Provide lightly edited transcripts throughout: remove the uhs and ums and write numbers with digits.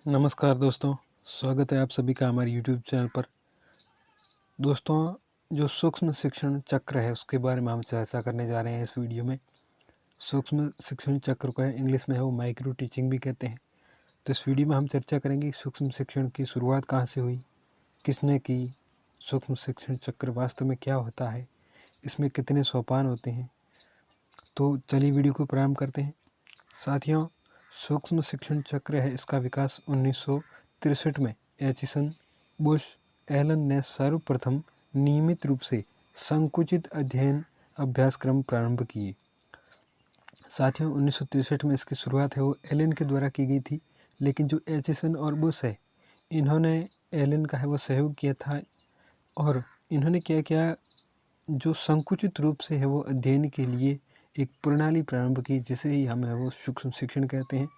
नमस्कार दोस्तों, स्वागत है आप सभी का हमारे YouTube चैनल पर। दोस्तों, जो सूक्ष्म शिक्षण चक्र है उसके बारे में हम चर्चा करने जा रहे हैं इस वीडियो में। सूक्ष्म शिक्षण चक्र को इंग्लिश में है वो माइक्रो टीचिंग भी कहते हैं। तो इस वीडियो में हम चर्चा करेंगे सूक्ष्म शिक्षण की शुरुआत कहाँ से हुई, किसने की, सूक्ष्म शिक्षण चक्र वास्तव में क्या होता है, इसमें कितने सोपान होते हैं। तो चलिए वीडियो को प्रारंभ करते हैं। साथियों, सूक्ष्म शिक्षण चक्र है इसका विकास 1963 में एचिसन बुश एलन ने सर्वप्रथम नियमित रूप से संकुचित अध्ययन अभ्यासक्रम प्रारंभ किए। साथियों, 1963 में इसकी शुरुआत है वो एलन के द्वारा की गई थी, लेकिन जो एचिसन और बुश है इन्होंने एलन का है वो सहयोग किया था और इन्होंने क्या किया, जो संकुचित रूप से है वो अध्ययन के लिए एक प्रणाली प्रारंभ की, जिसे ही हम है वो सूक्ष्म शिक्षण कहते हैं।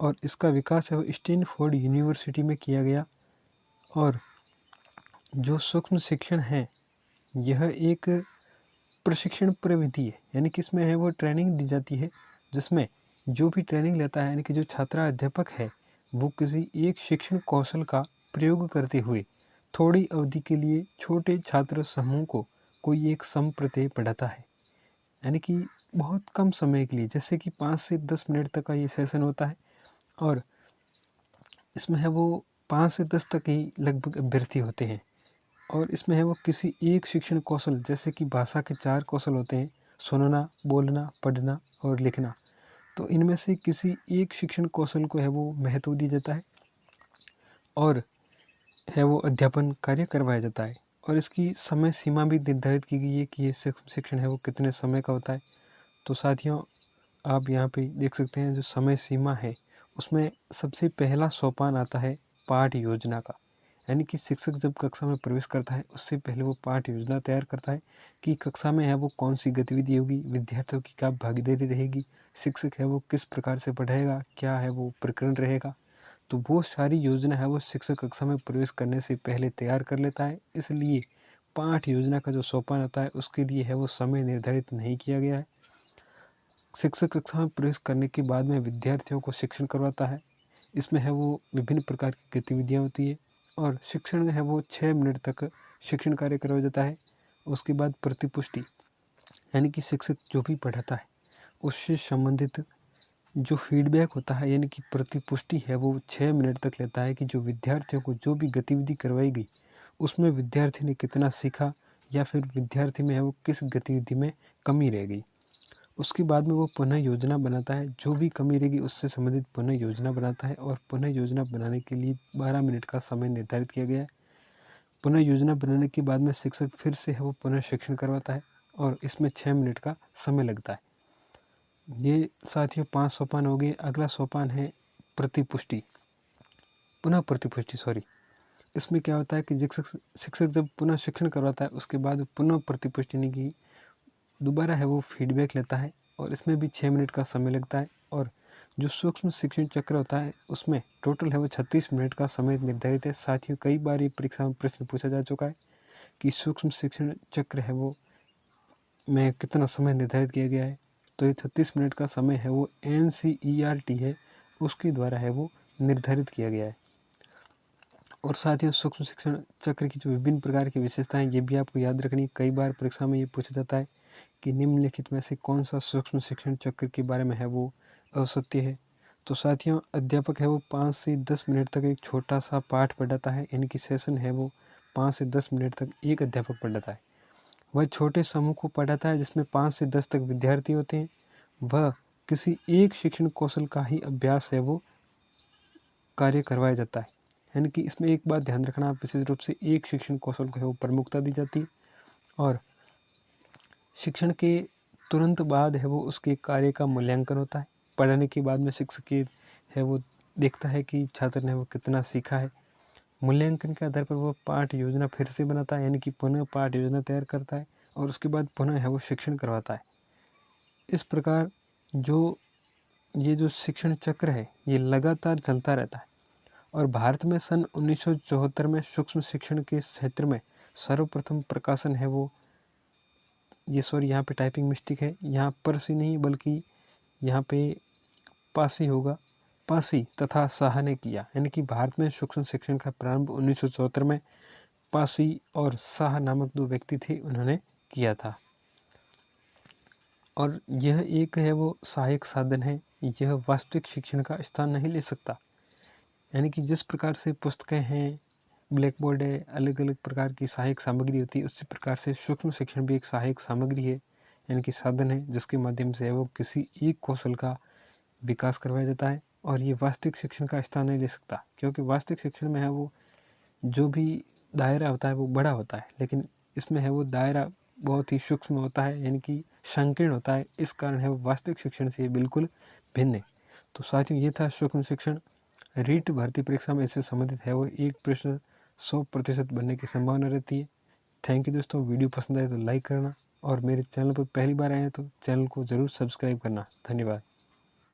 और इसका विकास है वो स्टैनफोर्ड यूनिवर्सिटी में किया गया। और जो सूक्ष्म शिक्षण है यह एक प्रशिक्षण प्रविधि है, यानी कि इसमें है वो ट्रेनिंग दी जाती है, जिसमें जो भी ट्रेनिंग लेता है यानी कि जो छात्र अध्यापक है वो किसी एक शिक्षण कौशल का प्रयोग करते हुए थोड़ी अवधि के लिए छोटे छात्र समूह को कोई एक संप्रत्यय पढ़ाता है, यानी कि बहुत कम समय के लिए, जैसे कि 5 से 10 मिनट तक का ये सेशन होता है। और इसमें है वो 5 से 10 तक ही लगभग अभ्यर्थी होते हैं। और इसमें है वो किसी एक शिक्षण कौशल, जैसे कि भाषा के 4 कौशल होते हैं, सुनना, बोलना, पढ़ना और लिखना। तो इनमें से किसी एक शिक्षण कौशल को है वो महत्व दिया जाता है और है वो अध्यापन कार्य करवाया जाता है। और इसकी समय सीमा भी निर्धारित की गई है कि ये शिक्षण है वो कितने समय का होता है। तो साथियों, आप यहाँ पे देख सकते हैं जो समय सीमा है उसमें सबसे पहला सोपान आता है पाठ योजना का, यानी कि शिक्षक जब कक्षा में प्रवेश करता है उससे पहले वो पाठ योजना तैयार करता है कि कक्षा में है वो कौन सी गतिविधि होगी, विद्यार्थियों की क्या भागीदारी रहेगी, शिक्षक है वो किस प्रकार से पढ़ाएगा, क्या है वो प्रकरण रहेगा। तो वो सारी योजना है वो शिक्षक कक्षा में प्रवेश करने से पहले तैयार कर लेता है। इसलिए पाठ योजना का जो सोपान आता है उसके लिए है वो समय निर्धारित नहीं किया गया है। शिक्षक कक्षा में प्रवेश करने के बाद में विद्यार्थियों को शिक्षण करवाता है। इसमें है वो विभिन्न प्रकार की गतिविधियाँ होती है और शिक्षण है वो 6 मिनट तक शिक्षण कार्य करवाया जाता है। उसके बाद प्रतिपुष्टि, यानी कि शिक्षक जो भी पढ़ाता है उससे संबंधित जो फीडबैक होता है, यानी कि प्रतिपुष्टि है वो 6 मिनट तक लेता है कि जो विद्यार्थियों को जो भी गतिविधि करवाई गई उसमें विद्यार्थी ने कितना सीखा या फिर विद्यार्थी में है वो किस गतिविधि में कमी रह गई। उसके बाद में वो पुनः योजना बनाता है, जो भी कमी रहेगी उससे संबंधित पुनः योजना बनाता है और पुनः योजना बनाने के लिए 12 मिनट का समय निर्धारित किया गया है। पुनः योजना बनाने के बाद में शिक्षक फिर से है वो पुनः शिक्षण करवाता है और इसमें 6 मिनट का समय लगता है। ये साथियों 5 सोपान हो गए। अगला सोपान है प्रतिपुष्टि, पुनः प्रतिपुष्टि सॉरी। इसमें क्या होता है कि शिक्षक जब पुनः शिक्षण करवाता है उसके बाद पुनः प्रतिपुष्टि की दोबारा है वो फीडबैक लेता है और इसमें भी 6 मिनट का समय लगता है। और जो सूक्ष्म शिक्षण चक्र होता है उसमें टोटल है वो 36 मिनट का समय निर्धारित है। साथियों, कई बार ये परीक्षा में प्रश्न पूछा जा चुका है कि सूक्ष्म शिक्षण चक्र है वो में कितना समय निर्धारित किया गया है। तो ये 36 मिनट का समय है वो NCERT है उसके द्वारा है वो निर्धारित किया गया है। और साथियों, सूक्ष्म शिक्षण चक्र की जो विभिन्न प्रकार की विशेषताएं ये भी आपको याद रखनी। कई बार परीक्षा में ये पूछा जाता है कि निम्नलिखित में से कौन सा सूक्ष्म शिक्षण चक्र के बारे में है वो असत्य है। तो साथियों, अध्यापक है वो 5 से 10 मिनट तक एक छोटा सा पाठ पढ़ाता है, यानी कि सेशन है वो 5 से 10 मिनट तक एक अध्यापक पढ़ाता है। वह छोटे समूह को पढ़ाता है जिसमें 5 से 10 तक विद्यार्थी होते हैं। वह किसी एक शिक्षण कौशल का ही अभ्यास है वो कार्य करवाया जाता है, यानी कि इसमें एक बात ध्यान रखना, विशेष रूप से एक शिक्षण कौशल को है वो प्रमुखता दी जाती है और शिक्षण के तुरंत बाद है वो उसके कार्य का मूल्यांकन होता है। पढ़ाने के बाद में शिक्षक है वो देखता है कि छात्र ने वो कितना सीखा है। मूल्यांकन के आधार पर वो पाठ योजना फिर से बनाता है, यानी कि पुनः पाठ योजना तैयार करता है और उसके बाद पुनः है वो शिक्षण करवाता है। इस प्रकार ये जो शिक्षण चक्र है ये लगातार चलता रहता है। और भारत में सन 1974 में सूक्ष्म शिक्षण के क्षेत्र में सर्वप्रथम प्रकाशन है वो ये सॉरी यहाँ पे टाइपिंग मिस्टेक है, यहाँ पर से नहीं बल्कि यहाँ पे पास ही होगा। पासी तथा शाह ने किया। यानी कि भारत में सूक्ष्म शिक्षण का प्रारंभ 1974 में पासी और शाह नामक दो व्यक्ति थे, उन्होंने किया था। और यह एक है वो सहायक साधन है, यह वास्तविक शिक्षण का स्थान नहीं ले सकता। यानी कि जिस प्रकार से पुस्तकें हैं, ब्लैक बोर्ड है, अलग अलग प्रकार की सहायक सामग्री होती है, उसी प्रकार से सूक्ष्म शिक्षण भी एक सहायक सामग्री है, यानी कि साधन है, जिसके माध्यम से वो किसी एक कौशल का विकास करवाया जाता है। और ये वास्तविक शिक्षण का स्थान नहीं ले सकता, क्योंकि वास्तविक शिक्षण में है वो जो भी दायरा होता है वो बड़ा होता है, लेकिन इसमें है वो दायरा बहुत ही सूक्ष्म होता है, यानी कि संकीर्ण होता है। इस कारण है वो वास्तविक शिक्षण से बिल्कुल भिन्न है। तो साथियों, ये था सूक्ष्म शिक्षण। रीट भर्ती परीक्षा में इससे संबंधित है वो एक प्रश्न 100% बनने की संभावना रहती है। थैंक यू दोस्तों। वीडियो पसंद आए तो लाइक करना, और मेरे चैनल पर पहली बार आए हैं तो चैनल को ज़रूर सब्सक्राइब करना। धन्यवाद।